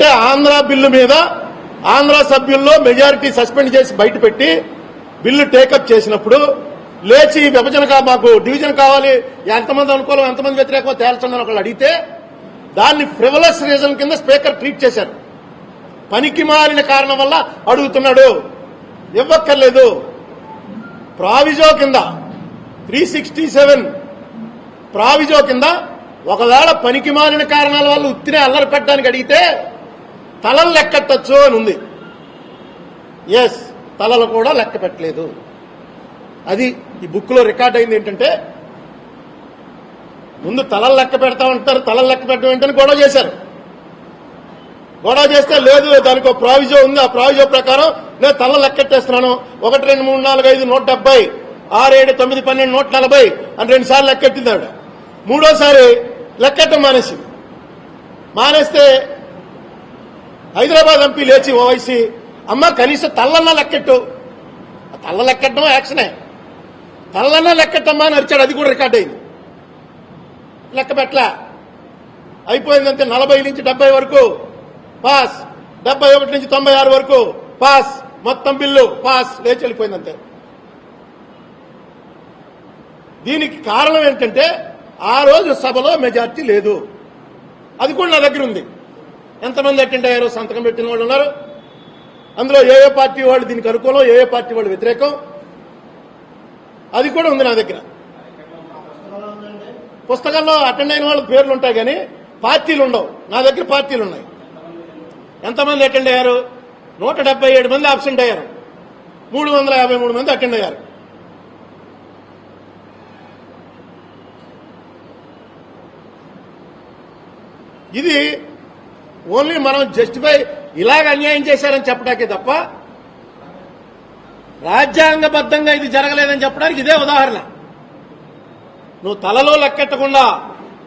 ఎందుకంటే ఆంధ్ర బిల్లు మీద ఆంధ్ర సభ్యుల్లో మెజారిటీ సస్పెండ్ చేసి బయట పెట్టి బిల్లు టేకప్ చేసినప్పుడు లేచి విభజనగా మాకు డివిజన్ కావాలి, ఎంతమంది అనుకూలం ఎంతమంది వ్యతిరేకమో తేల్చండి ఒకళ్ళు అడిగితే దాన్ని ఫ్రివలస్ రీజన్ కింద స్పీకర్ ట్రీట్ చేశారు. పనికి మారిన కారణం వల్ల అడుగుతున్నాడు, ఇవ్వక్కర్లేదు. ప్రావిజో కింద 367 ప్రావిజో కింద ఒకవేళ పనికి మారిన కారణాల వల్ల ఉత్తినే అల్లరి పెట్టడానికి అడిగితే తలలు లెక్కెట్టచ్చు అని ఉంది. ఎస్, తలలు కూడా లెక్క పెట్టలేదు. అది ఈ బుక్ లో రికార్డ్ అయింది. ఏంటంటే ముందు తలలు లెక్క పెడతా ఉంటారు, తలలు లెక్క పెట్టడం ఏంటని గొడవ చేశారు. గొడవ చేస్తే లేదు దానికి ఒక ప్రావిజో ఉంది, ఆ ప్రావిజో ప్రకారం నేను తలలు లెక్కెట్టేస్తున్నాను, 1 2 3 4 5 170 6 7 9 12 140 అని 2 సార్లు లెక్కెట్టింది ఆవిడ. మూడోసారి లెక్కెట్టం మానేస్తే హైదరాబాద్ ఎంపీ లేచి ఓవైసీ అమ్మ కనీసం తల్లన్నా లెక్కెట్టు, తల్ల లెక్కెట్టడం యాక్షనే, తల్లన్నా లెక్కెట్టమ్మా అని అరిచాడు. అది కూడా రికార్డ్ అయింది. లెక్క పెట్టలా, అయిపోయిందంటే 40 నుంచి 70 వరకు పాస్, 71 నుంచి 96 వరకు పాస్, మొత్తం బిల్లు పాస్, లేచి వెళ్ళిపోయిందంతే. దీనికి కారణం ఏంటంటే ఆ రోజు సభలో మెజార్టీ లేదు. అది కూడా నా దగ్గర ఉంది. ఎంతమంది అటెండ్ అయ్యారో సంతకం పెట్టిన వాళ్ళు ఉన్నారు. అందులో ఏ పార్టీ వాళ్ళు దీనికి అనుకూలం, ఏ పార్టీ వాళ్ళు వ్యతిరేకం, అది కూడా ఉంది నా దగ్గర. పుస్తకంలో అటెండ్ అయిన వాళ్ళ పేర్లు ఉంటాయి కానీ పార్టీలు ఉండవు. నా దగ్గర పార్టీలు ఉన్నాయి. ఎంతమంది అటెండ్ అయ్యారు? 177 మంది అబ్సెంట్ అయ్యారు, 353 మంది అటెండ్ అయ్యారు. ఇది ఓన్లీ మనం జస్టిఫై ఇలాగ అన్యాయం చేశారని చెప్పడానికే తప్ప రాజ్యాంగబద్ధంగా ఇది జరగలేదని చెప్పడానికి ఇదే ఉదాహరణ. నువ్వు తలలో లెక్కెట్టకుండా,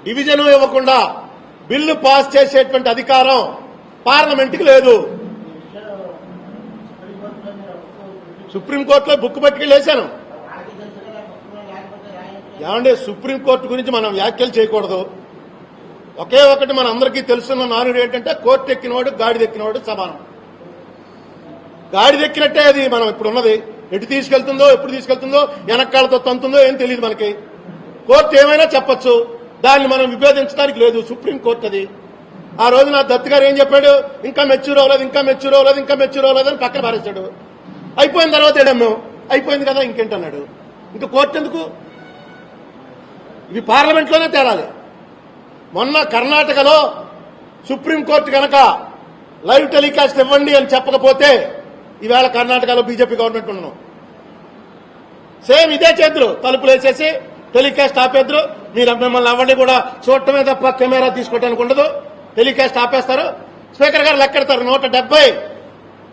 డివిజన్ ఇవ్వకుండా బిల్లు పాస్ చేసేటువంటి అధికారం పార్లమెంట్కి లేదు. సుప్రీంకోర్టులో బుక్ పట్టుకెళ్ళేశాను. ఏమంటే సుప్రీంకోర్టు గురించి మనం వ్యాఖ్యలు చేయకూడదు. ఒకే ఒకటి మన అందరికీ తెలుసున్న నానుడు ఏంటంటే కోర్టు ఎక్కినవాడు గాడిద ఎక్కినవాడు సమానం. గాడిద ఎక్కినట్టే అది మనం ఇప్పుడు ఉన్నది. ఎటు తీసుకెళ్తుందో, ఎప్పుడు తీసుకెళ్తుందో, వెనకాలతో తంతుందో ఏం తెలియదు మనకి. కోర్టు ఏమైనా చెప్పొచ్చు, దాన్ని మనం విభేదించడానికి లేదు. సుప్రీంకోర్టు అది. ఆ రోజు నా దత్తు గారు ఏం చెప్పాడు? ఇంకా మెచ్యూర్ అవ్వలేదు, ఇంకా మెచ్యూర్ అవ్వలేదు, ఇంకా మెచ్యూర్ అవ్వలేదు అని పక్కన పారేశాడు. అయిపోయిన తర్వాత ఏడమ్ము అయిపోయింది కదా ఇంకేంటన్నాడు. ఇంకా కోర్టు ఎందుకు? ఇవి పార్లమెంట్లోనే తేలాలి. మొన్న కర్ణాటకలో సుప్రీంకోర్టు కనుక లైవ్ టెలికాస్ట్ ఇవ్వండి అని చెప్పకపోతే ఈవేళ కర్ణాటకలో బీజేపీ గవర్నమెంట్ ఉన్నాం. సేమ్ ఇదే చేతులు, తలుపులు వేసేసి టెలికాస్ట్ ఆపేద్దరు. మీరు మిమ్మల్ని అవ్వండి కూడా చూడటమే తప్ప కెమెరా తీసుకోవడానికి ఉండదు. టెలికాస్ట్ ఆపేస్తారు. స్పీకర్ గారు లెక్కెడతారు. 170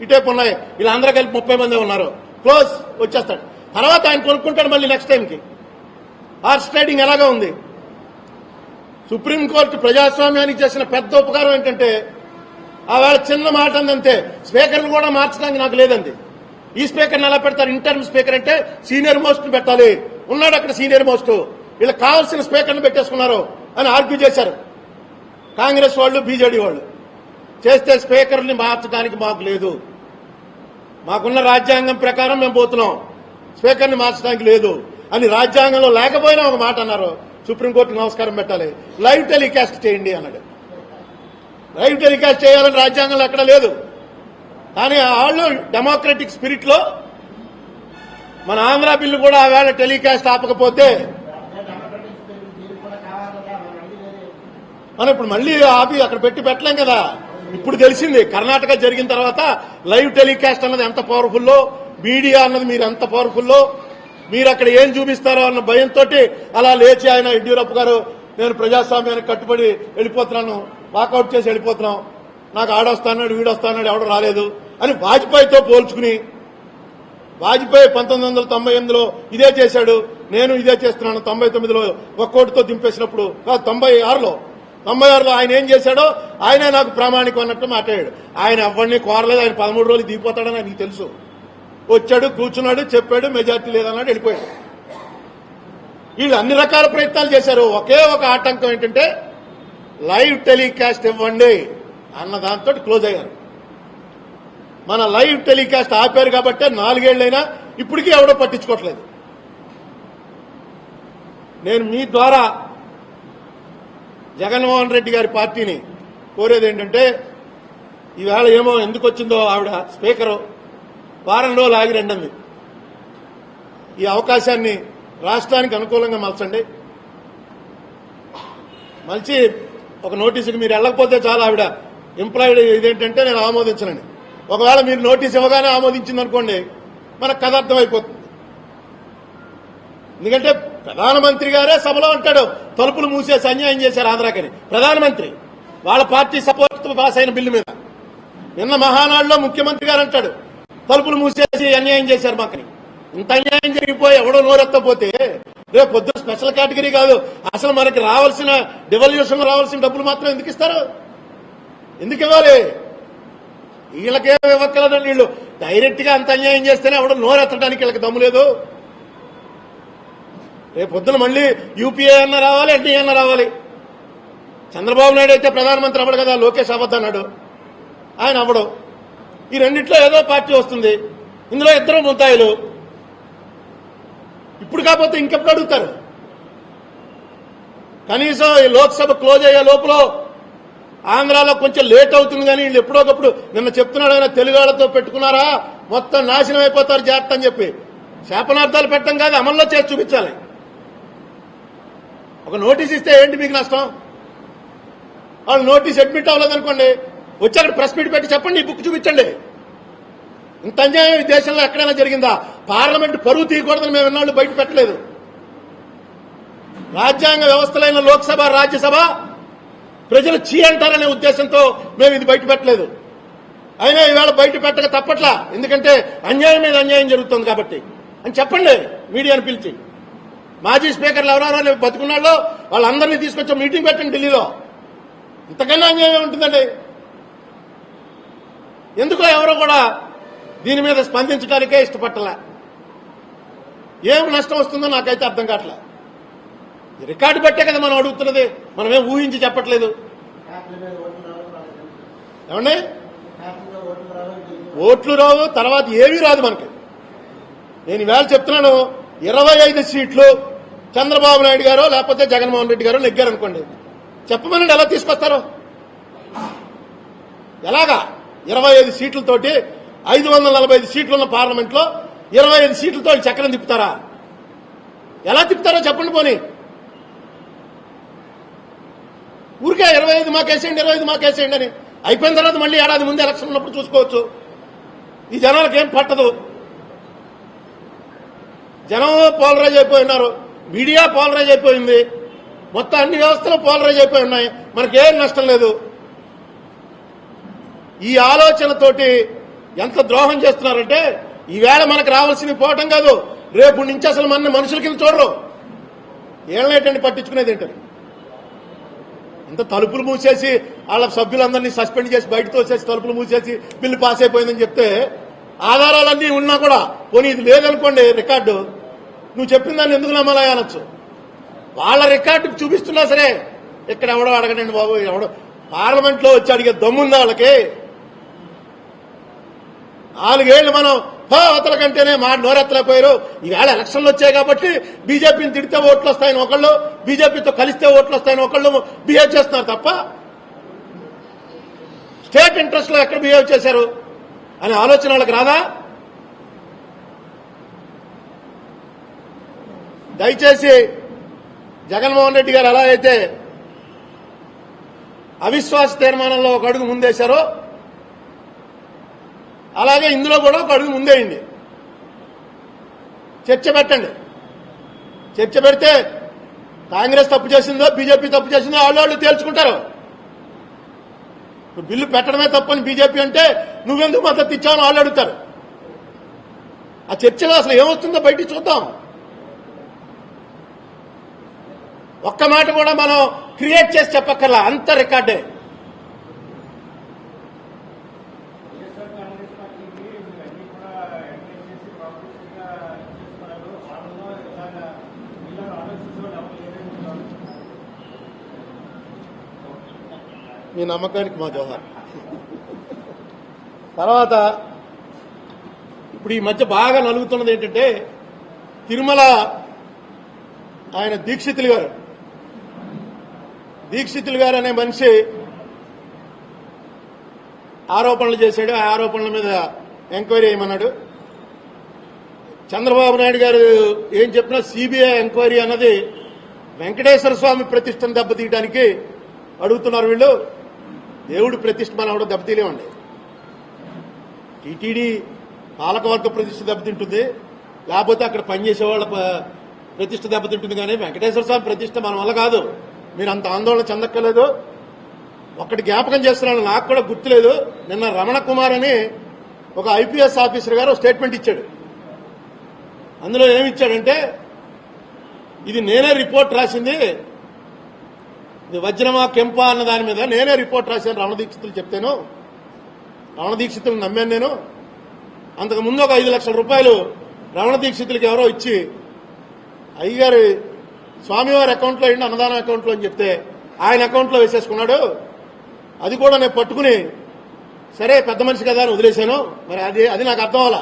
ఇటేపు ఉన్నాయి, వీళ్ళందరూ కలిపి 30 మంది ఉన్నారు. క్లోజ్ వచ్చేస్తాడు. తర్వాత ఆయన కొనుక్కుంటాడు మళ్ళీ నెక్స్ట్ టైంకి. హార్స్ ట్రేడింగ్ ఎలాగా ఉంది. సుప్రీంకోర్టు ప్రజాస్వామ్యానికి చేసిన పెద్ద ఉపకారం ఏంటంటే ఆవేళ చిన్న మాట అందంతే, స్పీకర్ను కూడా మార్చడానికి నాకు లేదండి. ఈ స్పీకర్ని ఎలా పెడతారు? ఇంటర్మ్ స్పీకర్ అంటే సీనియర్ మోస్ట్ పెట్టాలి. ఉన్నాడు అక్కడ సీనియర్ మోస్ట్. వీళ్ళకి కావాల్సిన స్పీకర్ను పెట్టేసుకున్నారు అని ఆర్గ్యూ చేశారు కాంగ్రెస్ వాళ్ళు, బీజేడీ వాళ్ళు. చేస్తే స్పీకర్ని మార్చడానికి మాకు లేదు. మాకున్న రాజ్యాంగం ప్రకారం మేము పోతున్నాం, స్పీకర్ని మార్చడానికి లేదు అని రాజ్యాంగంలో లేకపోయినా ఒక మాట అన్నారు. సుప్రీంకోర్టుకి నమస్కారం పెట్టాలి, లైవ్ టెలికాస్ట్ చేయండి అన్నాడు. లైవ్ టెలికాస్ట్ చేయాలని రాజ్యాంగంలో ఎక్కడ లేదు. కానీ వాళ్ళు డెమోక్రటిక్ స్పిరిట్ లో మన ఆంధ్ర బిల్లు కూడా ఆవేళ టెలికాస్ట్ ఆపకపోతే మనం ఇప్పుడు మళ్ళీ ఆపి అక్కడ పెట్టలేం కదా. ఇప్పుడు తెలిసింది కర్ణాటక జరిగిన తర్వాత లైవ్ టెలికాస్ట్ అన్నది ఎంత పవర్ఫుల్లో, మీడియా అన్నది మీరు ఎంత పవర్ఫుల్లో, మీరు అక్కడ ఏం చూపిస్తారో అన్న భయంతో అలా లేచి ఆయన యడ్యూరప్ప గారు నేను ప్రజాస్వామ్యానికి కట్టుబడి వెళ్ళిపోతున్నాను, వాకౌట్ చేసి వెళ్ళిపోతున్నాం, నాకు ఆడొస్తాన్నాడు వీడొస్తాన్నాడు ఎవడు రాలేదు అని వాజ్పేయితో పోల్చుకుని, వాజ్పేయి 1998లో ఇదే చేశాడు, నేను ఇదే చేస్తున్నాను. 99లో ఒక్కోటితో దింపేసినప్పుడు, 96లో ఆయన ఏం చేశాడో ఆయనే నాకు ప్రామాణికం అన్నట్టు మాట్లాడాడు. ఆయన ఎవరిని కోరలేదు. ఆయన 13 రోజులు దిగిపోతాడని ఆయనకి తెలుసు. వచ్చాడు, కూర్చున్నాడు, చెప్పాడు, మెజార్టీ లేదన్నాడు, వెళ్ళిపోయాడు. వీళ్ళు అన్ని రకాల ప్రయత్నాలు చేశారు. ఒకే ఒక ఆటంకం ఏంటంటే లైవ్ టెలికాస్ట్ ఇవ్వండి, అన్న దాంతో క్లోజ్ అయ్యారు. మన లైవ్ టెలికాస్ట్ ఆపారు కాబట్టి 4 ఏళ్లైనా ఇప్పటికీ ఎవడో పట్టించుకోవట్లేదు. నేను మీ ద్వారా జగన్మోహన్ రెడ్డి గారి పార్టీని కోరేది ఏంటంటే, ఈవేళ ఏమో ఎందుకు వచ్చిందో ఆవిడ స్పీకరు వారం రోజులు ఆగి రెండంది. ఈ అవకాశాన్ని రాష్ట్రానికి అనుకూలంగా మలచండి. మలిచి ఒక నోటీసుకి మీరు వెళ్ళకపోతే చాలా ఆవిడ ఎంప్లాయిడ్ ఇదేంటంటే నేను ఆమోదించనండి. ఒకవేళ మీరు నోటీస్ ఇవ్వగానే ఆమోదించిందనుకోండి మనకు కథ అర్థమైపోతుంది. ఎందుకంటే ప్రధానమంత్రి గారే సభలో అంటాడు తలుపులు మూసేసి అన్యాయం చేశారు ఆంధ్రాకని. ప్రధానమంత్రి వాళ్ళ పార్టీ సపోర్ట్ పాస్ అయిన బిల్లు మీద నిన్న మహానాడులో ముఖ్యమంత్రి గారు అంటాడు తలుపులు మూసేసి అన్యాయం చేశారు మాకని. ఇంత అన్యాయం జరిగిపోయి ఎవడో నోరెత్తపోతే రేపు పొద్దున స్పెషల్ కేటగిరీ కాదు, అసలు మనకి రావాల్సిన డివల్యూషన్ రావాల్సిన డబ్బులు మాత్రం ఎందుకు ఇస్తారు? ఎందుకు ఇవ్వాలి? వీళ్ళకేం ఇవ్వక్కలేదండి. వీళ్ళు డైరెక్ట్ గా అంత అన్యాయం చేస్తేనే ఎవడో నోరెత్తడానికి వీళ్ళకి దమ్ము లేదు. రేపు పొద్దున మళ్ళీ యూపీఏ అన్న రావాలి, ఎన్డీఏ అన్న రావాలి. చంద్రబాబు నాయుడు అయితే ప్రధానమంత్రి అవ్వడు కదా, లోకేష్ అవ్వద్దు అన్నాడు, ఆయన అవ్వడు. ఈ రెండిట్లో ఏదో పార్టీ వస్తుంది, ఇందులో ఇద్దరు ముద్దాయిలు. ఇప్పుడు కాకపోతే ఇంకెప్పుడు అడుగుతారు? కనీసం ఈ లోక్సభ క్లోజ్ అయ్యే లోపల ఆంధ్రాలో కొంచెం లేట్ అవుతుంది కానీ వీళ్ళు ఎప్పుడోకప్పుడు నిన్న చెప్తున్నాడు ఆయన తెలుగు వాళ్ళతో పెట్టుకున్నారా మొత్తం నాశనం అయిపోతారు జాగ్రత్త అని చెప్పి శాపనార్థాలు పెట్టడం కాదు, అమల్లో చేసి చూపించాలి. ఒక నోటీస్ ఇస్తే ఏంటి మీకు నష్టం? వాళ్ళు నోటీస్ అడ్మిట్ అవ్వలేదనుకోండి, వచ్చి అక్కడ ప్రెస్ మీట్ పెట్టి చెప్పండి, ఈ బుక్ చూపించండి. ఇంత అన్యాయం ఈ దేశంలో ఎక్కడైనా జరిగిందా? పార్లమెంట్ పరువు తీయకూడదని మేము ఎన్నాళ్ళు బయట పెట్టలేదు. రాజ్యాంగ వ్యవస్థలైన లోక్సభ, రాజ్యసభ ప్రజలు చీ అంటారనే ఉద్దేశంతో మేము ఇది బయట పెట్టలేదు. అయినా ఈవేళ బయట పెట్టక తప్పట్లా, ఎందుకంటే అన్యాయం మీద అన్యాయం జరుగుతుంది కాబట్టి అని చెప్పండి. మీడియాను పిలిచి మాజీ స్పీకర్లు ఎవరెవరో బతుకున్నాళ్ళో వాళ్ళందరినీ తీసుకొచ్చి మీటింగ్ పెట్టండి ఢిల్లీలో. ఇంతకన్నా అన్యాయం ఉంటుందండి. ఎందుకో ఎవరో కూడా దీని మీద స్పందించడానికే ఇష్టపట్టలే. ఏం నష్టం వస్తుందో నాకైతే అర్థం కావట్లే. రికార్డు పెట్టే కదా మనం అడుగుతున్నది, మనమేం ఊహించి చెప్పట్లేదు. ఏమండి ఓట్లు రావు, తర్వాత ఏమీ రాదు మనకి. నేను ఈవేళ చెప్తున్నాను, 25 సీట్లు చంద్రబాబు నాయుడు గారో లేకపోతే జగన్మోహన్ రెడ్డి గారో నెగ్గారు అనుకోండి, చెప్పమనండి ఎలా తీసుకొస్తారో. ఎలాగా 25 సీట్లతోటి 545 సీట్లున్న పార్లమెంట్ లో 25 సీట్లతో చక్రం తిప్పుతారా? ఎలా తిప్పుతారో చెప్పండి. పోనీ ఊరికే 25 మాకేసేయండి 25 మాకేసేయండి అని అయిపోయిన తర్వాత మళ్ళీ ఏడాది ముందు ఎలక్షన్ ఉన్నప్పుడు చూసుకోవచ్చు. ఈ జనాలకు ఏం పట్టదు. జనం పోలరైజ్ అయిపోయి ఉన్నారు, మీడియా పోలరైజ్ అయిపోయింది, మొత్తం అన్ని వ్యవస్థలు పోలరైజ్ అయిపోయి ఉన్నాయి. మనకేం నష్టం లేదు. ఈ ఆలోచనతోటి ఎంత ద్రోహం చేస్తున్నారంటే, ఈవేళ మనకు రావాల్సింది పోవటం కాదు, రేపు నుంచి అసలు మన మనుషుల కింద చూడరు. ఏళ్ళనేటండి పట్టించుకునేది ఏంటని ఇంత తలుపులు మూసేసి వాళ్ళ సభ్యులందరినీ సస్పెండ్ చేసి బయట తోసేసి తలుపులు మూసేసి బిల్లు పాస్ అయిపోయిందని చెప్తే ఆధారాలన్నీ ఉన్నా కూడా పోనీ ఇది లేదనుకోండి రికార్డు, నువ్వు చెప్పిన దాన్ని ఎందుకు నమ్మాలా అనొచ్చు. వాళ్ళ రికార్డు చూపిస్తున్నా సరే ఇక్కడ ఎవడో అడగనండి బాబు, ఎవడో పార్లమెంట్ లో వచ్చి అడిగే దమ్ముందా వాళ్ళకి? 4 ఏళ్లు మనం అవతల కంటేనే మా నోరెత్తలేకపోయారు. ఈవేళ ఎలక్షన్లు వచ్చాయి కాబట్టి బీజేపీని తిడితే ఓట్లు వస్తాయని ఒకళ్ళు, బీజేపీతో కలిస్తే ఓట్లు వస్తాయని ఒకళ్ళు బిహేవ్ చేస్తున్నారు తప్ప స్టేట్ ఇంట్రెస్ట్ లో ఎక్కడ బిహేవ్ చేశారు అనే ఆలోచన వాళ్ళకి రాదా? దయచేసి జగన్మోహన్ రెడ్డి గారు ఎలా అయితే అవిశ్వాస తీర్మానంలో ఒక అడుగు ముందేశారో అలాగే ఇందులో కూడా ఒక అడుగు ముందేయండి. చర్చ పెట్టండి. చర్చ పెడితే కాంగ్రెస్ తప్పు చేసిందో బీజేపీ తప్పు చేసిందో వాళ్ళు తేల్చుకుంటారు. బిల్లు పెట్టడమే తప్పని బీజేపీ అంటే నువ్వెందుకు మద్దతు ఇచ్చావని వాళ్ళు అడుగుతారు. ఆ చర్చలో అసలు ఏమొస్తుందో బయటికి చూద్దాం. ఒక్క మాట కూడా మనం క్రియేట్ చేసి చెప్పక్కర్లా, అంత రికార్డే. మీ నమ్మకానికి మా జోహార్. తర్వాత ఇప్పుడు ఈ మధ్య బాగా నలుగుతున్నది ఏంటంటే తిరుమల ఆయన దీక్షితులు గారు అనే మనిషి ఆరోపణలు చేశాడు. ఆ ఆరోపణల మీద ఎంక్వైరీ చేయమన్నాడు. చంద్రబాబు నాయుడు గారు ఏం చెప్పినా సిబిఐ ఎంక్వైరీ అన్నది వెంకటేశ్వర స్వామి ప్రతిష్టను దెబ్బతీయడానికి అడుగుతున్నారు వీళ్ళు. దేవుడి ప్రతిష్ట మనం కూడా దెబ్బతీయలేమండి. టీటీడీ పాలకవర్గ ప్రతిష్ట దెబ్బతింటుంది, లేకపోతే అక్కడ పనిచేసే వాళ్ళ ప్రతిష్ట దెబ్బతింటుంది. కానీ వెంకటేశ్వర స్వామి ప్రతిష్ట మన వల్ల కాదు. మీరు అంత ఆందోళన చెందక్కర్లేదు. ఒక్కటి జ్ఞాపకం చేస్తున్నాను, నాకు కూడా గుర్తులేదు. నిన్న రమణ కుమార్ అని ఒక ఐపీఎస్ ఆఫీసర్ గారు స్టేట్మెంట్ ఇచ్చాడు. అందులో ఏమిచ్చాడంటే, ఇది నేనే రిపోర్ట్ రాసింది, ఇది వజ్రమా కెంపా అన్న దాని మీద నేనే రిపోర్ట్ రాశాను రమణ దీక్షితులు చెప్తాను, రమణ దీక్షితులు నమ్మాను నేను. అంతకుముందు ఒక 5 లక్షల రూపాయలు రమణ దీక్షితులకి ఎవరో ఇచ్చి అయ్యగారి స్వామివారి అకౌంట్లో ఏంటి అన్నదానం అకౌంట్లో అని చెప్తే ఆయన అకౌంట్లో వేసేసుకున్నాడు. అది కూడా నేను పట్టుకుని సరే పెద్ద మనిషి కదా అని వదిలేశాను. మరి అది నాకు అర్థం అవ్వాలా.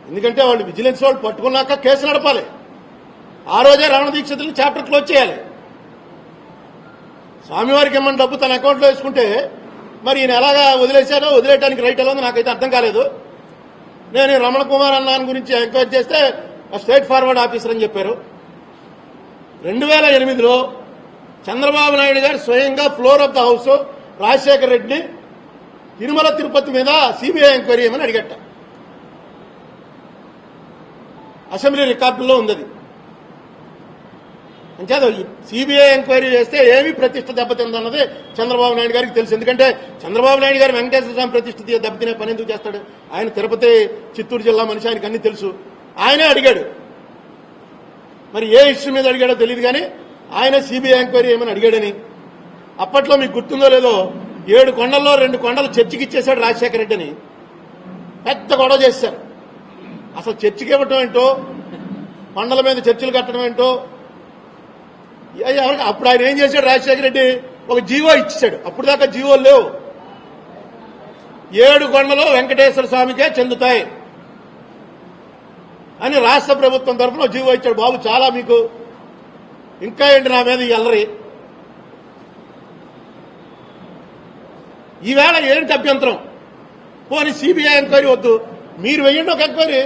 ఎందుకంటే వాళ్ళు విజిలెన్స్ వాళ్ళు పట్టుకున్నాక కేసు నడపాలి. ఆ రోజే రమణ దీక్షితులు చాప్టర్ క్లోజ్ చేయాలి. స్వామివారికి ఏమన్నా డబ్బు తన అకౌంట్లో వేసుకుంటే మరి ఈయన ఎలాగా వదిలేశాడో, వదిలేయడానికి రైట్ ఎలా ఉందో నాకైతే అర్థం కాలేదు. నేను రమణ కుమార్ అన్న గురించి ఎంక్వైరీ చేస్తే స్టేట్ ఫార్వర్డ్ ఆఫీసర్ అని చెప్పారు. 2008లో చంద్రబాబు నాయుడు గారు స్వయంగా floor of the house Rajasekhara రెడ్డిని తిరుమల తిరుపతి మీద సిబిఐ ఎంక్వైరీ చేయమని అడిగట్ట. అసెంబ్లీ రికార్డుల్లో ఉంది. అంచేత సిబిఐ ఎంక్వైరీ చేస్తే ఏమి ప్రతిష్ట దెబ్బతిందన్నది చంద్రబాబు నాయుడు గారికి తెలుసు. ఎందుకంటే చంద్రబాబు నాయుడు గారు వెంకటేశ్వర స్వామి ప్రతిష్ట దెబ్బతినే పని ఎందుకు చేస్తాడు? ఆయన తిరుపతి చిత్తూరు జిల్లా మనిషి, ఆయనకు అన్ని తెలుసు. ఆయనే అడిగాడు. మరి ఏ ఇష్యూ మీద అడిగాడో తెలియదు కానీ ఆయన సిబిఐ ఎంక్వైరీ ఏమని అడిగాడని. అప్పట్లో మీకు గుర్తుందో లేదో 7 కొండల్లో 2 కొండలు చర్చికి ఇచ్చేశాడు రాజశేఖర రెడ్డి అని పెద్ద గొడవ చేశారు. అసలు చర్చికి ఇవ్వటం ఏంటో, కొండల మీద చర్చిలు కట్టడం ఏంటో ఎవరికి. అప్పుడు ఆయన ఏం చేశాడు రాజశేఖర రెడ్డి? ఒక జీవో ఇచ్చాడు. అప్పుడు దాకా జీవోలు లేవు. 7 కొండలు వెంకటేశ్వర స్వామికే చెందుతాయి అని రాష్ట్ర ప్రభుత్వం తరఫున జీవో ఇచ్చాడు. బాబు చాలా మీకు ఇంకా ఏంటి నా మీద ఈ అల్లరి. ఈవేళ ఏంటి అభ్యంతరం? పోనీ సిబిఐ ఎంక్వైరీ వద్దు, మీరు వెయ్యండి ఒక ఎంక్వైరీ.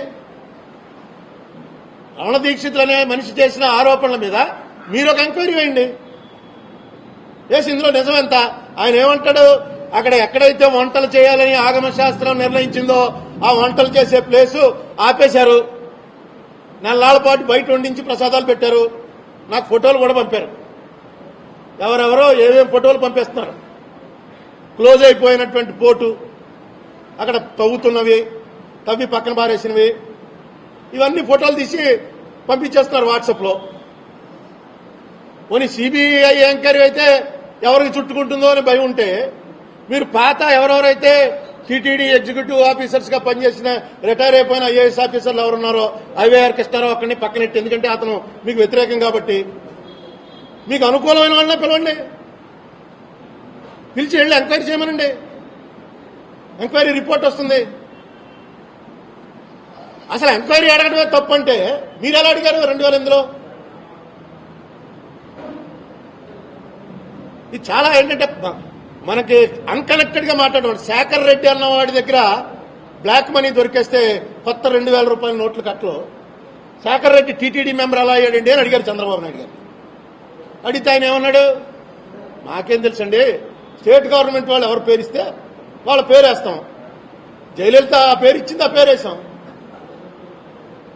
రమణ దీక్షితులు అనే మనిషి చేసిన ఆరోపణల మీద మీరు ఒక ఎంక్వైరీ వేయండి. వేసి ఇందులో నిజమెంత? ఆయన ఏమంటాడు? అక్కడ ఎక్కడైతే వంటలు చేయాలని ఆగమ శాస్త్రం నిర్ణయించిందో ఆ వంటలు చేసే ప్లేసు ఆపేశారు. 4 నెలల పాటు బయట వండించి ప్రసాదాలు పెట్టారు. నాకు ఫోటోలు కూడా పంపారు. ఎవరెవరో ఏమేం ఫోటోలు పంపిస్తున్నారు. క్లోజ్ అయిపోయినటువంటి పోటు, అక్కడ తవ్వుతున్నవి, తవ్వి పక్కన పారేసినవి, ఇవన్నీ ఫోటోలు తీసి పంపించేస్తున్నారు వాట్సాప్లో. పోనీ సిబిఐ ఎంక్వైరీ అయితే ఎవరికి చుట్టుకుంటుందో అని భయం ఉంటే మీరు పాత ఎవరెవరైతే టీటీడీ ఎగ్జిక్యూటివ్ ఆఫీసర్స్ గా పనిచేసిన రిటైర్ అయిపోయిన ఐఏఎస్ ఆఫీసర్లు ఎవరున్నారో ఐవైఆర్ కృష్ణారావు అక్కడిని పక్కనెట్టి, ఎందుకంటే అతను మీకు వ్యతిరేకం కాబట్టి మీకు అనుకూలమైన వాళ్ళనే పిలవండి, పిలిచి వెళ్ళి ఎంక్వైరీ చేయమనండి. ఎంక్వైరీ రిపోర్ట్ వస్తుంది. అసలు ఎంక్వైరీ అడగడమే తప్పు అంటే మీరు ఎలా అడిగారు 2008లో? ఇది చాలా ఏంటంటే మనకి అన్కనెక్టెడ్ గా మాట్లాడడం. శేఖర్ రెడ్డి అన్న వాడి దగ్గర బ్లాక్ మనీ దొరికేస్తే కొత్త 2,000 రూపాయల నోట్లు కట్టలో శేఖర్ రెడ్డి టీటీడీ మెంబర్ ఎలా అయ్యాడండి అని అడిగారు చంద్రబాబు నాయుడు గారు. అడిగితే ఆయన ఏమన్నాడు? మాకేం తెలుసండి, స్టేట్ గవర్నమెంట్ వాళ్ళు ఎవరు పేరిస్తే వాళ్ళ పేరు వేస్తాం. జయలలిత ఆ పేరు ఇచ్చింది, ఆ పేరు వేసాం.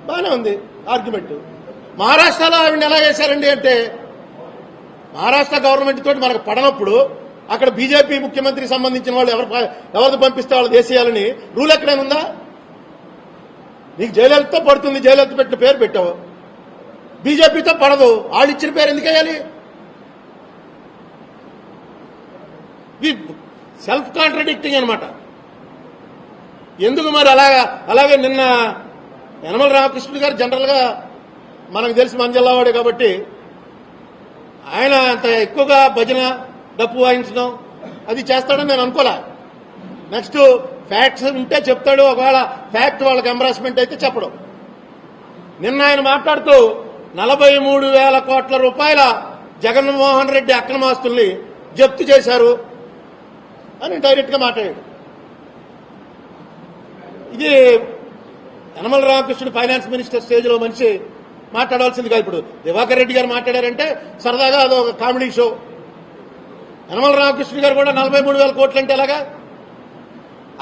బాగానే ఉంది ఆర్గ్యుమెంట్. మహారాష్ట్రలో ఆవిడ ఎలా చేశారండి అంటే, మహారాష్ట్ర గవర్నమెంట్ తోటి మనకు పడనప్పుడు అక్కడ బీజేపీ ముఖ్యమంత్రికి సంబంధించిన వాళ్ళు ఎవరిని పంపిస్తే వాళ్ళు దేశీయాలని రూల్ ఎక్కడైనా ఉందా? నీకు జయలలిత పడుతుంది, జయలలిత పెట్టిన పేరు పెట్టావు. బీజేపీతో పడదు, వాళ్ళు ఇచ్చిన పేరు ఎందుకు వేయాలి? సెల్ఫ్ కాంట్రడిక్టింగ్ అనమాట. ఎందుకు మరి అలాగే నిన్న యనమల రామకృష్ణుడు గారు జనరల్ గా మనకు తెలిసి మన జిల్లావాడే కాబట్టి ఆయన అంత ఎక్కువగా భజన డప్పు వాయించడం అది చేస్తాడని నేను అనుకోలే. నెక్స్ట్ ఫ్యాక్ట్స్ ఉంటే చెప్తాడు, ఒకవేళ ఫ్యాక్ట్ వాళ్ళకి ఎంబరాస్మెంట్ అయితే చెప్పడం. నిన్న ఆయన మాట్లాడుతూ 43,000 కోట్ల రూపాయల జగన్మోహన్ రెడ్డి అక్రమాస్తుల్ని జప్తు చేశారు అని డైరెక్ట్ గా మాట్లాడాడు. ఇది Yanamala Ramakrishnudu finance minister stage లో మనిషి మాట్లాడాల్సింది కాదు. ఇప్పుడు దివాకర్ రెడ్డి గారు మాట్లాడారంటే సరదాగా అదొక కామెడీ షో. యనమల రామకృష్ణ గారు కూడా 43,000 కోట్లు అంటే ఎలాగా?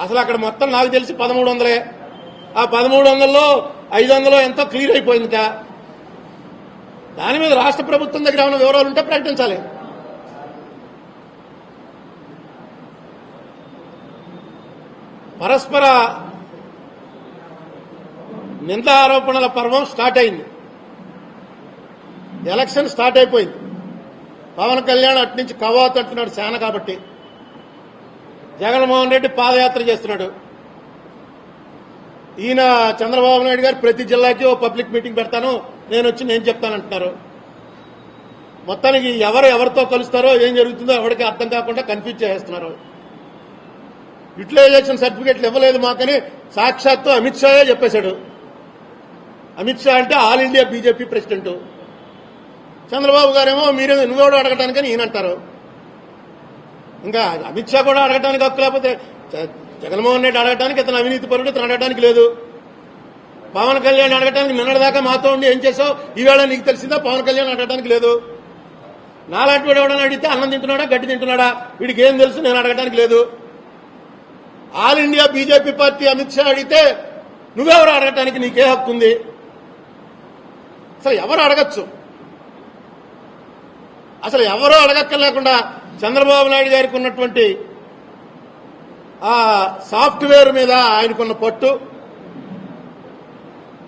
అసలు అక్కడ మొత్తం నాకు తెలిసి 1,300. ఆ 1,300లో 500 ఎంతో క్లియర్ అయిపోయిందిట. దాని మీద రాష్ట్ర ప్రభుత్వం దగ్గర ఏమైనా వివరాలు ఉంటే ప్రకటించాలి. పరస్పర నింద ఆరోపణల పర్వం స్టార్ట్ అయింది. ఎలక్షన్ స్టార్ట్ అయిపోయింది. పవన్ కళ్యాణ్ అటు నుంచి కవాతు అంటున్నాడు సేన కాబట్టి. జగన్మోహన్ రెడ్డి పాదయాత్ర చేస్తున్నాడు. ఈయన చంద్రబాబు నాయుడు గారు ప్రతి జిల్లాకి ఓ పబ్లిక్ మీటింగ్ పెడతాను, నేను వచ్చి నేను చెప్తానంటున్నారు. మొత్తానికి ఎవరితో కలుస్తారో ఏం జరుగుతుందో ఎవరికి అర్థం కాకుండా కన్ఫ్యూజ్ చేస్తున్నారు. యూటిలైజేషన్ సర్టిఫికెట్లు ఇవ్వలేదు మాకని సాక్షాత్తు అమిత్ షాయే చెప్పేశాడు. అమిత్ షా అంటే all India BJP president. Chandrababu గారేమో మీరే నువ్వెవడో అడగటానికని ఈయనంటారు. ఇంకా అమిత్ షా కూడా అడగటానికి హక్కు లేకపోతే జగన్మోహన్ రెడ్డి అడగటానికి ఇతను అవినీతి పరుడు, ఇతను అడగటానికి లేదు. పవన్ కళ్యాణ్ అడగటానికి నిన్నటిదాకా మాతో ఉండి ఏం చేసావు ఈవేళ నీకు తెలిసిందా? పవన్ కళ్యాణ్ అడగటానికి లేదు. నాలాంటి వాడు ఎవడని అడిగితే అన్నం తింటున్నాడా గడ్డి తింటున్నాడా వీడికి ఏం తెలుసు, నేను అడగటానికి లేదు. All India BJP party Amit Shah అడిగితే నువ్వెవరు అడగటానికి నీకే హక్కు ఉంది? అసలు ఎవరు అడగచ్చు? అసలు ఎవరో అడగక్కర్లేకుండా చంద్రబాబు నాయుడు గారికి ఉన్నటువంటి ఆ సాఫ్ట్వేర్ మీద ఆయనకున్న పట్టు,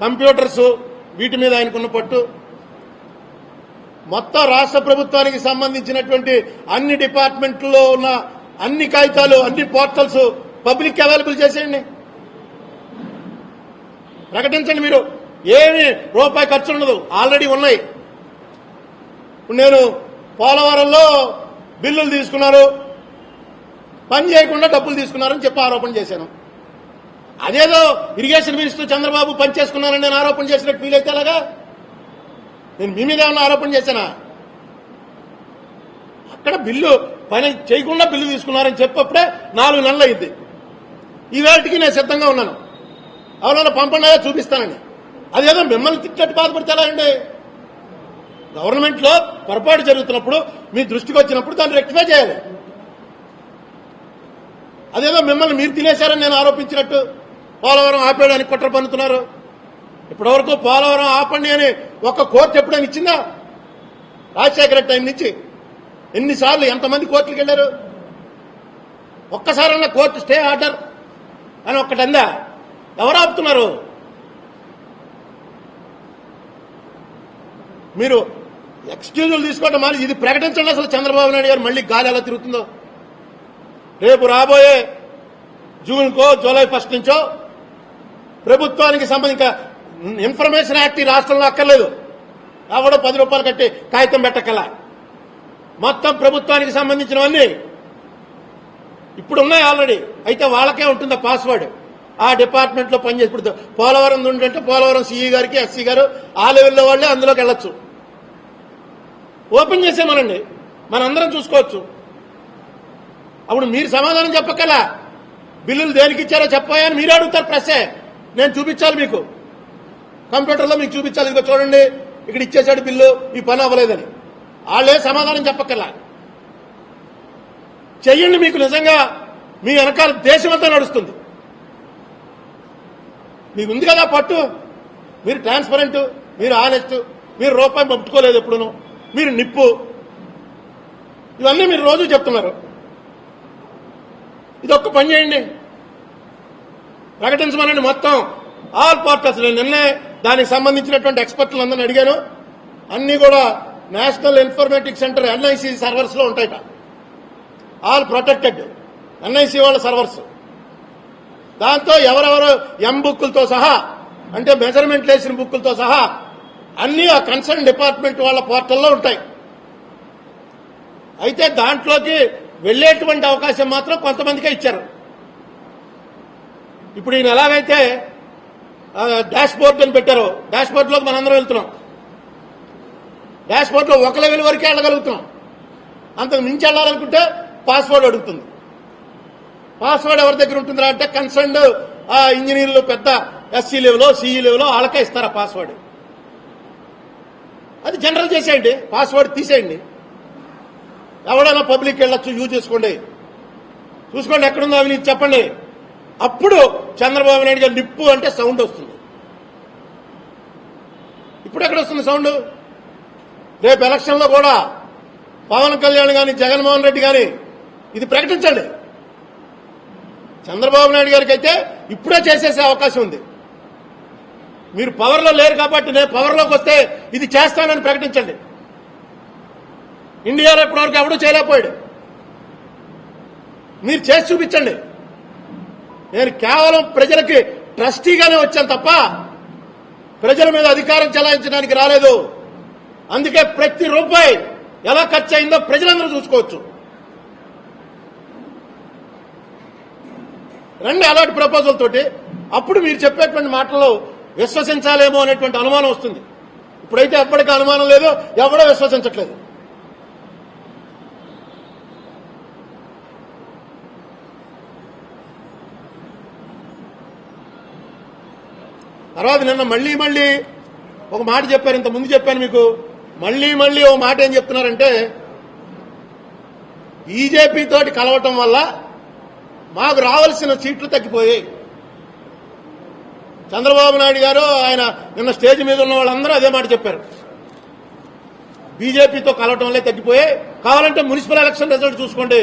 కంప్యూటర్స్ వీటి మీద ఆయనకున్న పట్టు, మొత్తం రాష్ట్ర ప్రభుత్వానికి సంబంధించినటువంటి అన్ని డిపార్ట్మెంట్లో ఉన్న అన్ని కాగితాలు, అన్ని పోర్టల్స్ పబ్లిక్ అవైలబుల్ చేసేయండి, ప్రకటించండి. మీరు ఏమి రూపాయి ఖర్చు ఉండదు, ఆల్రెడీ ఉన్నాయి. ఇప్పుడు నేను పోలవరంలో బిల్లులు తీసుకున్నారు, పని చేయకుండా డబ్బులు తీసుకున్నారని చెప్పి ఆరోపణ చేశాను. అదేదో ఇరిగేషన్ మినిస్టర్ చంద్రబాబు పని చేసుకున్నారని నేను ఆరోపణ చేసినట్టు ఫీల్ అయితే అలాగా? నేను మీ మీద ఏమన్నా ఆరోపణ చేశానా? అక్కడ బిల్లు పని చేయకుండా బిల్లు తీసుకున్నారని చెప్పప్పుడే 4 నెలలు అయింది. ఈ వేళకి నేను సిద్ధంగా ఉన్నాను, ఎవరైనా పంపండియా చూపిస్తానండి. అదేదో మిమ్మల్ని తిట్టట్టు బాధపడితే ఎలా అండి? గవర్నమెంట్ లో పొరపాటు జరుగుతున్నప్పుడు మీ దృష్టికి వచ్చినప్పుడు దాన్ని రెక్టిఫై చేయాలి. అదేదో మిమ్మల్ని మీరు తినేశారని నేను ఆరోపించినట్టు పోలవరం ఆపేయడానికి కుట్ర పన్నుతున్నారు. ఇప్పటివరకు పోలవరం ఆపండి అని ఒక కోర్టు ఎప్పుడైనా ఇచ్చిందా? రాజశేఖర టైం నుంచి ఎన్నిసార్లు ఎంతమంది కోర్టులకు వెళ్లారు? ఒక్కసారన్నా కోర్టు స్టే ఆర్డర్ అని ఒక్కటందా? ఎవరు ఆపుతున్నారు? మీరు ఎక్స్క్యూజులు తీసుకోవడం మాని ఇది ప్రకటించండి. అసలు చంద్రబాబు నాయుడు గారు మళ్లీ గాలి ఎలా తిరుగుతుందో. రేపు రాబోయే జూన్కో జూలై 1 నుంచో ప్రభుత్వానికి సంబంధించిన ఇన్ఫర్మేషన్ యాక్ట్ ఈ రాష్ట్రంలో అక్కర్లేదు. ఎవడో 10 రూపాయలు కట్టి కాగితం పెట్టకల్లా మొత్తం ప్రభుత్వానికి సంబంధించినవన్నీ ఇప్పుడు ఉన్నాయి ఆల్రెడీ. అయితే వాళ్ళకే ఉంటుందా పాస్వర్డ్? ఆ డిపార్ట్మెంట్ లో పనిచేసి ఇప్పుడు పోలవరం ఉందంటే పోలవరం సిఈ గారికి ఎస్సీ గారు ఆ లెవెల్లో వాళ్ళే అందులోకి వెళ్ళొచ్చు. ఓపెన్ చేసేమనండి, మనందరం చూసుకోవచ్చు. అప్పుడు మీరు సమాధానం చెప్పకలా బిల్లులు దేనికి ఇచ్చారో చెప్పాయని మీరు అడుగుతారు. ప్రెస్సే నేను చూపించాలి, మీకు కంప్యూటర్లో మీకు చూపించాలి. ఇదిగో చూడండి ఇక్కడ ఇచ్చేసాడు బిల్లు, ఈ పని అవ్వలేదని. వాళ్ళే సమాధానం చెప్పకల్లా చెయ్యండి. మీకు నిజంగా మీ వెనకాల దేశమంతా నడుస్తుంది. మీకు ఉంది కదా పట్టు, మీరు ట్రాన్స్పరెంట్, మీరు ఆనెస్ట్, మీరు రూపాయి పంపుకోలేదు ఎప్పుడును, మీరు నిప్పు, ఇవన్నీ మీరు రోజు చెప్తున్నారు. ఇదొక్క పని చేయండి, ప్రకటించమనండి మొత్తం ఆల్ పోర్టల్స్. నేను నిన్నే దానికి సంబంధించినటువంటి ఎక్స్పర్ట్లు అందరిని అడిగాను. అన్ని కూడా national informatic centre NIC servers లో ఉంటాయట. ఆల్ ప్రొటెక్టెడ్ ఎన్ఐసి వాళ్ళ సర్వర్స్. దాంతో ఎవరెవరు ఎం బుక్కులతో సహా, అంటే మెజర్మెంట్ వేసిన బుక్కులతో సహా అన్ని ఆ కన్సర్న్ డిపార్ట్మెంట్ వాళ్ళ పోర్టల్లో ఉంటాయి. అయితే దాంట్లోకి వెళ్లేటువంటి అవకాశం మాత్రం కొంతమందికే ఇచ్చారు. ఇప్పుడు ఈయన ఎలాగైతే డాష్ బోర్డ్ అని పెట్టారో, డాష్ బోర్డులోకి మనందరం వెళ్తున్నాం. డాష్ బోర్డులో ఒక లెవెల్ వరకే వెళ్ళగలుగుతున్నాం. అంతకు మించి వెళ్ళాలనుకుంటే పాస్వర్డ్ అడుగుతుంది. పాస్వర్డ్ ఎవరి దగ్గర ఉంటుందా అంటే కన్సర్న్డ్ ఇంజనీర్లు పెద్ద ఎస్సీ లెవెలో సిఈ లెవెలో వాళ్ళకే ఇస్తారా పాస్వర్డ్. అది జనరల్ చేసేయండి, పాస్వర్డ్ తీసేయండి. ఎవడైనా పబ్లిక్ వెళ్ళొచ్చు, యూజ్ చేసుకోండి, చూసుకోండి ఎక్కడుందో అవినీతి చెప్పండి. అప్పుడు చంద్రబాబు నాయుడు గారు నిప్పు అంటే సౌండ్ వస్తుంది. ఇప్పుడు ఎక్కడ వస్తుంది సౌండ్? రేపు ఎలక్షన్లో కూడా పవన్ కళ్యాణ్ కానీ జగన్మోహన్ రెడ్డి కానీ ఇది ప్రకటించండి. చంద్రబాబు నాయుడు గారికి అయితే ఇప్పుడే చేసేసే అవకాశం ఉంది. మీరు పవర్లో లేరు కాబట్టి నేను పవర్లోకి వస్తే ఇది చేస్తానని ప్రకటించండి. ఇండియాలో ఇప్పటివరకు ఎవడూ చేయలేకపోయాడు. మీరు చేసి చూపించండి. నేను కేవలం ప్రజలకి ట్రస్టీగానే వచ్చాను తప్ప ప్రజల మీద అధికారం చెలాయించడానికి రాలేదు. అందుకే ప్రతి రూపాయి ఎలా ఖర్చు అయిందో ప్రజలందరూ చూసుకోవచ్చు. రండి అలాంటి ప్రపోజల్ తోటి, అప్పుడు మీరు చెప్పేటువంటి మాటలు విశ్వసించాలేమో అనేటువంటి అనుమానం వస్తుంది. ఇప్పుడైతే ఎప్పటికీ అనుమానం లేదు, ఎవడో విశ్వసించట్లేదు. తర్వాత నిన్న మళ్ళీ ఒక మాట చెప్పారు, ఇంత ముందు చెప్పాను మీకు. మళ్ళీ ఒక మాట ఏం చెప్తున్నారంటే బీజేపీ తోటి కలవటం వల్ల మాకు రావాల్సిన సీట్లు తగ్గిపోయాయి. చంద్రబాబు నాయుడు గారు ఆయన నిన్న స్టేజ్ మీద ఉన్న వాళ్ళందరూ అదే మాట చెప్పారు. బీజేపీతో కలవటం వల్లే తగ్గిపోయాయి, కావాలంటే మున్సిపల్ ఎలక్షన్ రిజల్ట్ చూసుకోండి.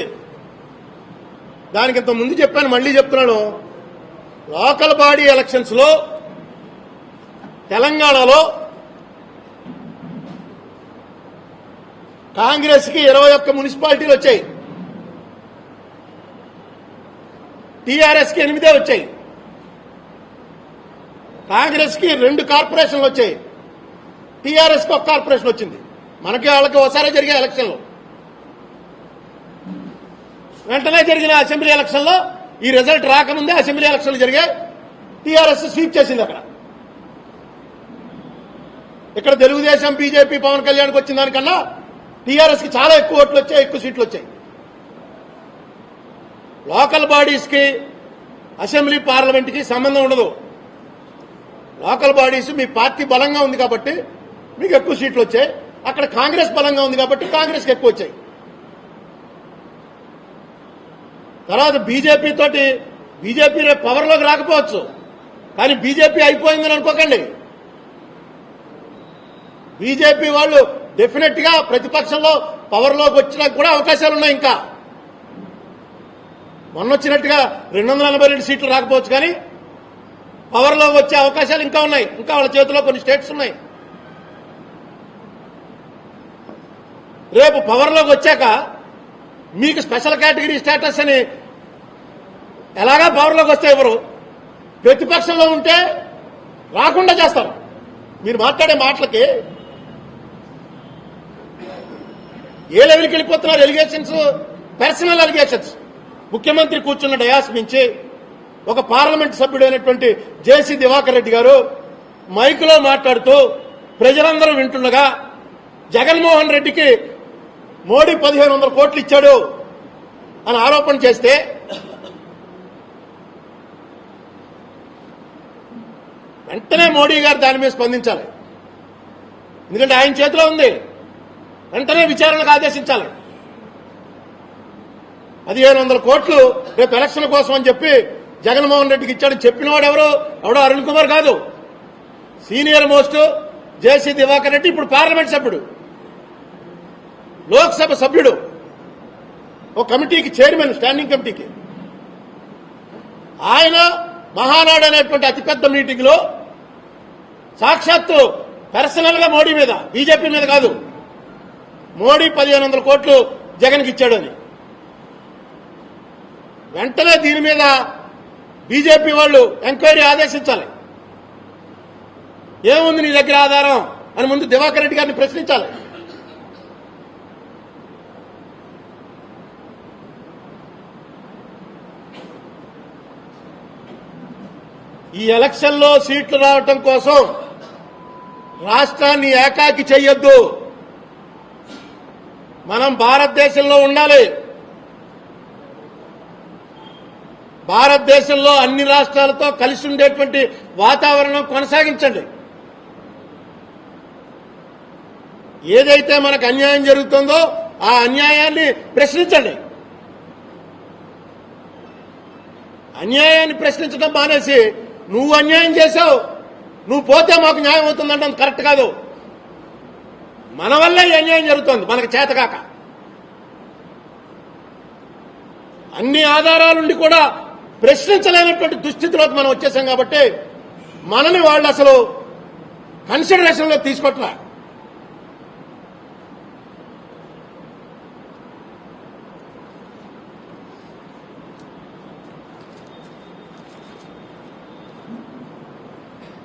దానికి ఇంత ముందు చెప్పాను, మళ్ళీ చెప్తున్నాను. లోకల్ బాడీ ఎలక్షన్స్ లో తెలంగాణలో కాంగ్రెస్ కి 21 మున్సిపాలిటీలు వచ్చాయి, టీఆర్ఎస్ కి 8 వచ్చాయి. కాంగ్రెస్ కి 2 కార్పొరేషన్లు వచ్చాయి, టీఆర్ఎస్ కి 1 కార్పొరేషన్ వచ్చింది. మనకి వాళ్ళకి ఒకసారి జరిగే ఎలక్షన్లు. వెంటనే జరిగిన అసెంబ్లీ ఎలక్షన్లో ఈ రిజల్ట్ రాకముందే అసెంబ్లీ ఎలక్షన్లు జరిగాయి. టీఆర్ఎస్ స్వీప్ చేసింది. అక్కడ ఇక్కడ తెలుగుదేశం బీజేపీ పవన్ కళ్యాణ్కి వచ్చిన దానికన్నా టీఆర్ఎస్ కి చాలా ఎక్కువ ఓట్లు వచ్చాయి, ఎక్కువ సీట్లు వచ్చాయి. లోకల్ బాడీస్ కి అసెంబ్లీ పార్లమెంట్ కి సంబంధం ఉండదు. లోకల్ బాడీస్ మీ పార్టీ బలంగా ఉంది కాబట్టి మీకు ఎక్కువ సీట్లు వచ్చాయి. అక్కడ కాంగ్రెస్ బలంగా ఉంది కాబట్టి కాంగ్రెస్ కి ఎక్కువ వచ్చాయి. తర్వాత బీజేపీ తోటి బీజేపీ రేపు పవర్లోకి రాకపోవచ్చు, కానీ బీజేపీ అయిపోయిందని అనుకోకండి. బీజేపీ వాళ్ళు డెఫినెట్ గా ప్రతిపక్షంలో పవర్లోకి వచ్చినా కూడా అవకాశాలు ఉన్నాయి. ఇంకా మొన్న వచ్చినట్టుగా 242 సీట్లు రాకపోవచ్చు, కానీ పవర్లోకి వచ్చే అవకాశాలు ఇంకా ఉన్నాయి. ఇంకా వాళ్ళ చేతిలో కొన్ని స్టేట్స్ ఉన్నాయి. రేపు పవర్లోకి వచ్చాక మీకు స్పెషల్ కేటగిరీ స్టేటస్ అని ఎలాగా పవర్లోకి వస్తే ఎవరు ప్రతిపక్షంలో ఉంటే రాకుండా చేస్తారు. మీరు మాట్లాడే మాటలకి ఏ లెవెల్కి వెళ్ళిపోతున్నారు? Allegations, personal allegations. ముఖ్యమంత్రి కూర్చున్న డయాస్ నుంచి ఒక పార్లమెంట్ సభ్యుడైనటువంటి జేసీ దివాకర్ రెడ్డి గారు మైకులో మాట్లాడుతూ ప్రజలందరూ వింటుండగా జగన్మోహన్ రెడ్డికి మోడీ 1500 కోట్లు ఇచ్చాడు అని ఆరోపణ చేస్తే వెంటనే మోడీ గారు దాని మీద స్పందించాలి. ఎందుకంటే ఆయన చేతిలో ఉంది. వెంటనే విచారణకు ఆదేశించాలి. 1500 కోట్లు రేపు ఎలక్షన్ కోసం అని చెప్పి జగన్మోహన్ రెడ్డికి ఇచ్చాడని చెప్పినవాడు ఎవడో అరుణ్ కుమార్ కాదు. సీనియర్ మోస్ట్ జేసీ దివాకర్ రెడ్డి ఇప్పుడు పార్లమెంట్ సభ్యుడు, లోక్సభ సభ్యుడు, ఒక కమిటీకి చైర్మన్, స్టాండింగ్ కమిటీకి. ఆయన మహానాడు అనేటువంటి అతిపెద్ద మీటింగ్ లో సాక్షాత్తు పర్సనల్ గా మోడీ మీద, బీజేపీ మీద కాదు, మోడీ 1500 కోట్లు జగన్కి ఇచ్చాడని. వెంటనే దీని మీద బీజేపీ వాళ్ళు ఎంక్వైరీ ఆదేశించాలి. ఏముంది నీ దగ్గర ఆధారం అని ముందు దివాకర్ రెడ్డి గారిని ప్రశ్నించాలి. ఈ ఎలక్షన్లో సీట్లు రావటం కోసం రాష్ట్రాన్ని ఏకాకి చెయ్యొద్దు. మనం భారతదేశంలో ఉండాలి. భారతదేశంలో అన్ని రాష్ట్రాలతో కలిసి ఉండేటువంటి వాతావరణం కొనసాగించండి. ఏదైతే మనకు అన్యాయం జరుగుతుందో ఆ అన్యాయాన్ని ప్రశ్నించండి. అన్యాయాన్ని ప్రశ్నించడం మానేసి నువ్వు అన్యాయం చేశావు, నువ్వు పోతే మాకు న్యాయం అవుతుందంటే అది కరెక్ట్ కాదు. మన వల్లే ఈ అన్యాయం జరుగుతుంది, మనకు చేతకాక. అన్ని ఆధారాలుండి కూడా ప్రశ్నించలేనటువంటి దుస్థితిలోకి మనం వచ్చేసాం కాబట్టి మనని వాళ్ళు అసలు కన్సిడరేషన్లో తీసుకోవట్లే.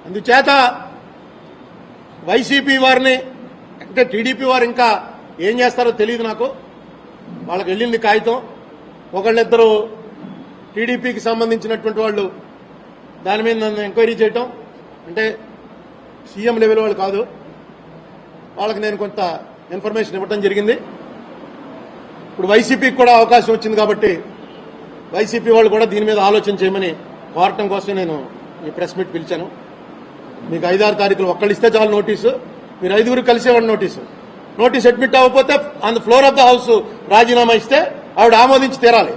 అందుచేత వైసీపీ వారిని అంటే టీడీపీ వారు ఇంకా ఏం చేస్తారో తెలియదు నాకు. వాళ్ళకి వెళ్ళింది కాగితం. ఒకళ్ళిద్దరు టీడీపీకి సంబంధించినటువంటి వాళ్ళు దాని మీద నన్ను ఎంక్వైరీ చేయటం, అంటే సీఎం లెవెల్ వాళ్ళు కాదు, వాళ్ళకి నేను కొంత ఇన్ఫర్మేషన్ ఇవ్వడం జరిగింది. ఇప్పుడు వైసీపీకి కూడా అవకాశం వచ్చింది కాబట్టి వైసీపీ వాళ్ళు కూడా దీని మీద ఆలోచన చేయమని కోరటం కోసం నేను ఈ ప్రెస్ మీట్ పిలిచాను. మీకు 5-6 తారీఖులు ఒక్కళ్ళు ఇస్తే చాలు నోటీసు, మీరు 5గురు కలిసేవాడి నోటీస్ అడ్మిట్ అవ్వకపోతే on the floor of the house రాజీనామా ఇస్తే ఆవిడ ఆమోదించి తీరాలి.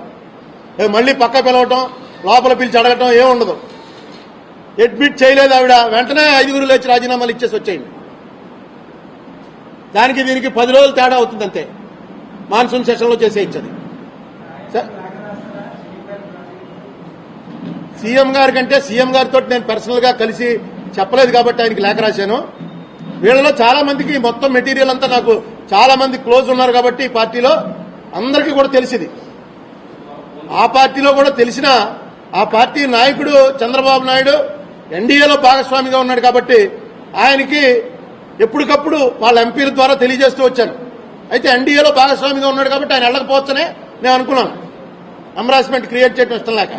మళ్ళీ పక్క పిలవటం, లోపల పిలిచి అడగటం ఏముండదు. అడ్మిట్ చేయలేదు ఆవిడ, వెంటనే 5గురు లేచి రాజీనామాలు ఇచ్చేసి వచ్చేయండి. దానికి దీనికి 10 రోజులు తేడా అవుతుంది అంతే. మాన్సూన్ సెషన్లో చేసేయించది. సీఎం గారి కంటే సీఎం గారితో నేను పర్సనల్ గా కలిసి చెప్పలేదు కాబట్టి ఆయనకి లేఖ రాశాను. వీళ్ళలో చాలా మందికి మొత్తం మెటీరియల్ అంతా నాకు చాలా మంది క్లోజ్ ఉన్నారు కాబట్టి ఈ పార్టీలో అందరికీ కూడా తెలిసింది. ఆ పార్టీలో కూడా తెలిసిన ఆ పార్టీ నాయకుడు చంద్రబాబు నాయుడు ఎన్డీఏలో భాగస్వామిగా ఉన్నాడు కాబట్టి ఆయనకి ఎప్పటికప్పుడు వాళ్ళ ఎంపీల ద్వారా తెలియజేస్తూ వచ్చాను. అయితే ఎన్డీఏలో భాగస్వామిగా ఉన్నాడు కాబట్టి ఆయన వెళ్ళకపోవచ్చనే నేను అనుకున్నాను. ఎంబరాస్మెంట్ క్రియేట్ చేయడం ఇష్టం లేక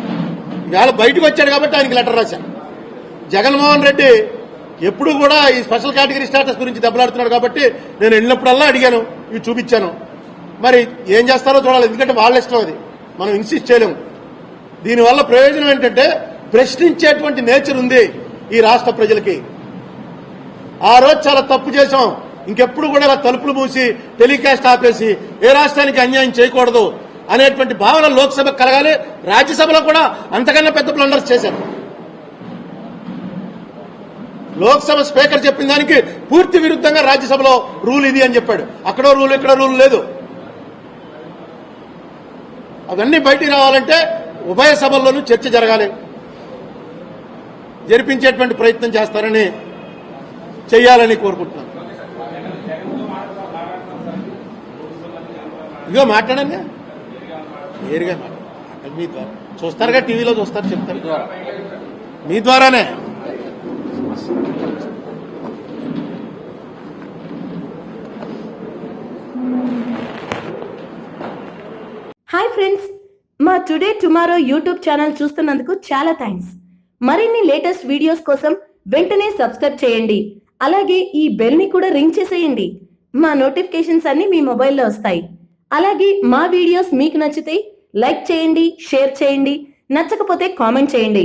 ఇవాళ బయటకు వచ్చాడు కాబట్టి ఆయనకి లెటర్ రాశాను. జగన్మోహన్ రెడ్డి ఎప్పుడు కూడా ఈ స్పెషల్ కేటగిరీ స్టేటస్ గురించి దెబ్బలాడుతున్నాడు కాబట్టి నేను వెళ్ళినప్పుడల్లా అడిగాను, ఇవి చూపించాను. మరి ఏం చేస్తారో చూడాలి, ఎందుకంటే వాళ్ళ ఇష్టం, అది మనం ఇన్సిస్ట్ చేయలేము. దీనివల్ల ప్రయోజనం ఏంటంటే ప్రశ్నించేటువంటి నేచర్ ఉంది ఈ రాష్ట్ర ప్రజలకి. ఆ రోజు చాలా తప్పు చేశాం, ఇంకెప్పుడు కూడా ఇలా తలుపులు మూసి టెలికాస్ట్ ఆపేసి ఏ రాష్ట్రానికి అన్యాయం చేయకూడదు అనేటువంటి భావన లోక్సభకు కలగాలి. రాజ్యసభలో కూడా అంతకన్నా పెద్ద బ్లండర్స్ చేశారు. లోక్సభ స్పీకర్ చెప్పిన దానికి పూర్తి విరుద్ధంగా రాజ్యసభలో రూల్ ఇది అని చెప్పాడు. అక్కడో రూల్ ఇక్కడ రూల్ లేదు. అవన్నీ బయటికి రావాలంటే ఉభయ సభల్లోనూ చర్చ జరగాలి. జరిపించేటువంటి ప్రయత్నం చేస్తారని చెయ్యాలని కోరుకుంటున్నాను. ఇదిగో మాట్లాడండి, నేరుగా మాట్లాడండి. మీ ద్వారా చూస్తారుగా, టీవీలో చూస్తారు, చెప్తారు మీ ద్వారానే. హాయ్ ఫ్రెండ్స్, మా టుడే టుమారో యూట్యూబ్ ఛానల్ చూస్తున్నందుకు చాలా థ్యాంక్స్. మరిన్ని లేటెస్ట్ వీడియోస్ కోసం వెంటనే సబ్స్క్రైబ్ చేయండి. అలాగే ఈ బెల్ ని కూడా రింగ్ చేసేయండి. మా నోటిఫికేషన్స్ అన్ని మీ మొబైల్లో వస్తాయి. అలాగే మా వీడియోస్ మీకు నచ్చితే లైక్ చేయండి, షేర్ చేయండి, నచ్చకపోతే కామెంట్ చేయండి.